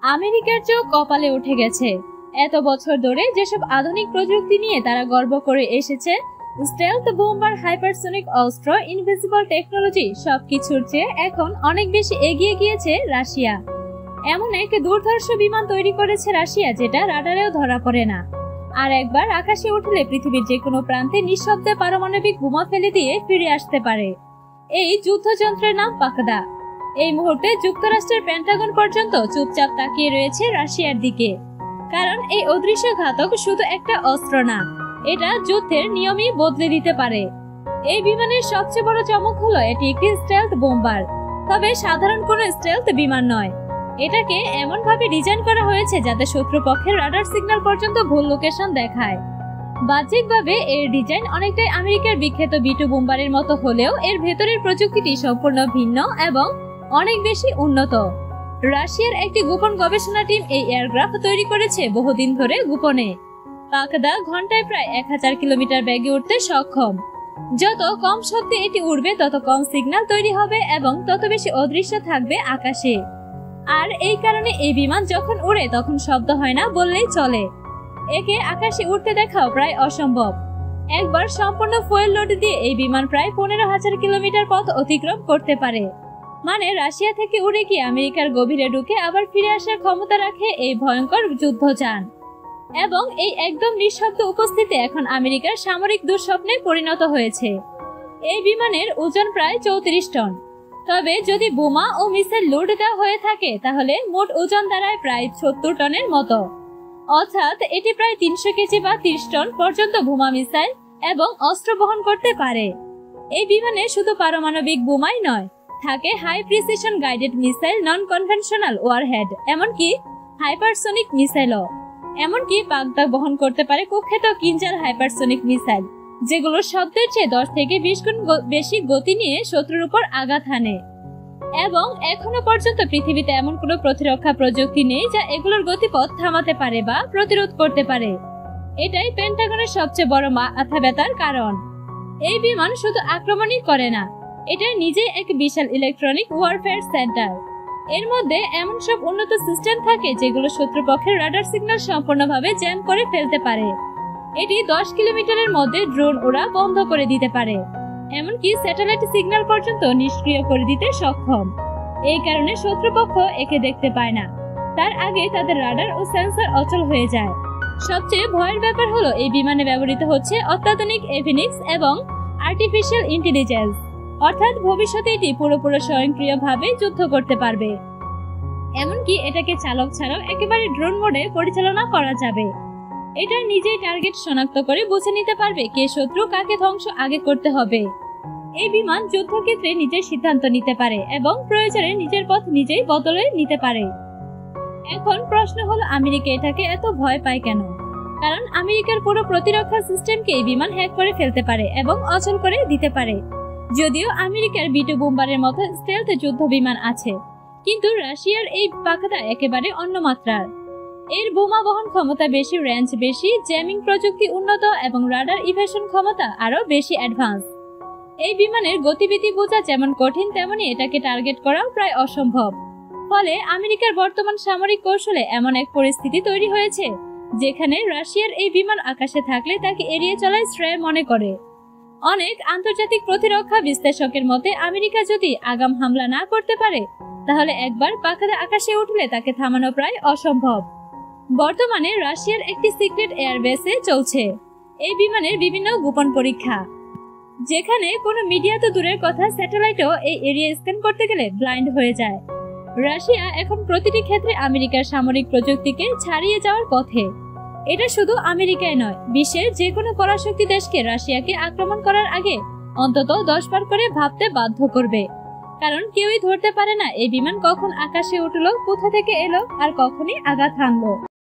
আমেরিকার চোখ কপালে উঠে গেছে। এত বছর ধরে যেসব আধুনিক প্রযুক্তি নিয়ে তারা গর্ব করে এসেছে, স্টেলথ বোম্বার, হাইপারসোনিক অস্ত্র, ইনভিজিবল টেকনোলজি, সবকিছুর চেয়ে এখন অনেক বেশি এগিয়ে গিয়েছে রাশিয়া। এমন এক দুর্ধর্ষ বিমান তৈরি করেছে রাশিয়া যেটা রাডারেও ধরা পড়ে না, আর একবার আকাশে উঠলে পৃথিবীর যে কোনো প্রান্তে নিঃশব্দে পারমাণবিক বোমা ফেলে দিয়ে ফিরে আসতে পারে। এই যুদ্ধযন্ত্রের নাম পাকদা। এই মুহূর্তে যুক্তরাষ্ট্রের পেন্টাগন পর্যন্ত চুপচাপ তাকিয়ে রয়েছে রাশিয়ার দিকে, কারণ এই অদৃশ্য ঘাতক শুধু একটা অস্ত্র না, এটা যুদ্ধের নিয়মই বদলে দিতে পারে। এই বিমানের সবচেয়ে বড় চমক হলো এটি একটি স্টেলথ বোম্বার, তবে সাধারণ কোনো স্টেলথ বিমান নয়। এটাকে এমন ভাবে ডিজাইন করা হয়েছে যাতে শত্রুপক্ষের রাডার সিগন্যাল পর্যন্ত ভুল লোকেশন দেখায়। বাহ্যিকভাবে এর ডিজাইন অনেকটাই আমেরিকার বিখ্যাত B-2 বোম্বারের মতো হলেও এর ভেতরের প্রযুক্তিটি সম্পূর্ণ ভিন্ন এবং অনেক বেশি উন্নত। রাশিয়ার একটি গোপন গবেষণা টিম এই এয়ারক্রাফট তৈরি করেছে বহুদিন ধরে গোপনে। পাকদা ঘন্টায় প্রায় 1000 কিলোমিটার বেগে উঠতে সক্ষম। যত কম শব্দে এটি উড়বে তত কম সিগন্যাল তৈরি হবে এবং তত বেশি অদৃশ্য থাকবে আকাশে। আর এই কারণে এই বিমান যখন উড়ে তখন শব্দ হয় না বললেই চলে। একে আকাশে উঠতে দেখাও প্রায় অসম্ভব। একবার সম্পূর্ণ ফুয়েল লোড দিয়ে এই বিমান প্রায় 15,000 কিলোমিটার পথ অতিক্রম করতে পারে। মানে রাশিয়া থেকে উড়ে গিয়ে আমেরিকার গভীরে ঢুকে আবার ফিরে আসার ক্ষমতা রাখে এই ভয়ঙ্কর যুদ্ধযান। এবং এই একদম নিঃশব্দ উপস্থিতি এখন আমেরিকার সামরিক দুঃস্বপ্নে পরিণত হয়েছে। এই বিমানের ওজন প্রায় 34 টন, তবে যদি বোমা ও মিসাইল লোড দেওয়া হয়ে থাকে তাহলে মোট ওজন দাঁড়ায় প্রায় 70 টনের মতো। অর্থাৎ এটি প্রায় 300 কেজি বা 30 টন পর্যন্ত বোমা, মিসাইল এবং অস্ত্র বহন করতে পারে। এই বিমানে শুধু পারমাণবিক বোমাই নয়, থাকে high precision guided missile, non conventional warhead, এমনকি হাইপারসোনিক মিসাইলও। এমনকি পাকদা বহন করতে পারে কুখ্যাত কিঞ্জার হাইপারসোনিক মিসাইল, যেগুলো শব্দের চেয়ে 10 থেকে 20 গুণ বেশি গতি নিয়ে শত্রুর উপর আঘাত হানে। এবং এখনো পর্যন্ত পৃথিবীতে এমন কোনো প্রতিরক্ষা প্রযুক্তি নেই যা এগুলোর গতিপথ থামাতে পারে বা প্রতিরোধ করতে পারে। এটাই পেন্টাগনের সবচেয়ে বড় মাথা ব্যথার কারণ। এই বিমান শুধু আক্রমণই করে না, এটা নিজে এক বিশাল ইলেকট্রনিক ওয়ারফেয়ার সেন্টার। এর মধ্যে এমন সব উন্নত সিস্টেম থাকে যেগুলো শত্রুপক্ষের রাডার সিগন্যাল সম্পূর্ণভাবে জ্যাম করে ফেলতে পারে। এটি 10 কিলোমিটারের মধ্যে ড্রোন ওড়া বন্ধ করে দিতে পারে, এমনকি স্যাটেলাইট সিগন্যাল পর্যন্ত নিষ্ক্রিয় করে দিতে সক্ষম। এই কারণে শত্রুপক্ষ একে দেখতে পায় না, তার আগে তাদের রাডার ও সেন্সর অচল হয়ে যায়। সবচেয়ে ভয়ের ব্যাপার হলো এই বিমানে ব্যবহৃত হচ্ছে অত্যাধুনিক এভিনিক্স এবং আর্টিফিশিয়াল ইন্টেলিজেন্স, অর্থাৎ ভবিষ্যতে এটি পুরোপুরি স্বয়ংক্রিয়ভাবে যুদ্ধ করতে পারবে। এমনকি এটাকে চালক ছাড়াও একেবারে ড্রোন মোডে পরিচালনা করা যাবে। এটা নিজেই টার্গেট শনাক্ত করে বুঝে নিতে পারবে কে শত্রু, কাকে ধ্বংস আগে করতে হবে। এই বিমান যুদ্ধক্ষেত্রে নিজের সিদ্ধান্ত নিতে পারে এবং প্রয়োজনে নিজের পথ নিজেই বদলে নিতে পারে। এখন প্রশ্ন হলো আমেরিকা এটাকে এত ভয় পায় কেন? কারণ আমেরিকার পুরো প্রতিরক্ষা সিস্টেমকে এই বিমান হ্যাক করে ফেলতে পারে এবং অচল করে দিতে পারে। যদিও আমেরিকার B-2 বোম্বারের মতো স্টেলথ যুদ্ধ বিমান আছে, কিন্তু রাশিয়ার এই পাকদা একেবারে অন্য মাত্রার। এর বোমা বহন ক্ষমতা বেশি, রেঞ্জ বেশি, জ্যামিং প্রযুক্তি উন্নত এবং রাডার ইভেশন ক্ষমতা আরো বেশি অ্যাডভান্স। এই বিমানের গতিবিধি বোঝা যেমন কঠিন, তেমনি এটাকে টার্গেট করাও প্রায় অসম্ভব। ফলে আমেরিকার বর্তমান সামরিক কৌশলে এমন এক পরিস্থিতি তৈরি হয়েছে যেখানে রাশিয়ার এই বিমান আকাশে থাকলে তাকে এড়িয়ে চলাই শ্রেয় মনে করে। অনেক আন্তর্জাতিক প্রতিরক্ষা বিশ্লেষকের মতে আমেরিকা যদি আগাম হামলা না করতে পারে তাহলে একবার পাকদা আকাশে উঠলে তাকে থামানো প্রায় অসম্ভব। বর্তমানে রাশিয়ার একটি সিক্রেট এয়ারবেসে চলছে এই বিমানের বিভিন্ন গোপন পরীক্ষা, যেখানে কোনো মিডিয়া তো দূরের কথা, স্যাটেলাইটও এই এরিয়া স্ক্যান করতে গেলে ব্লাইন্ড হয়ে যায়। রাশিয়া এখন প্রতিটি ক্ষেত্রে আমেরিকার সামরিক প্রযুক্তিকে ছাড়িয়ে যাওয়ার পথে। এটা শুধু আমেরিকায় নয়, বিশ্বের যে কোনো পরাশক্তি দেশকে রাশিয়াকে আক্রমণ করার আগে অন্তত 10 বার করে ভাবতে বাধ্য করবে। কারণ কেউই ধরতে পারে না এই বিমান কখন আকাশে উঠলো, কোথা থেকে এলো আর কখনই আঘাত হানলো।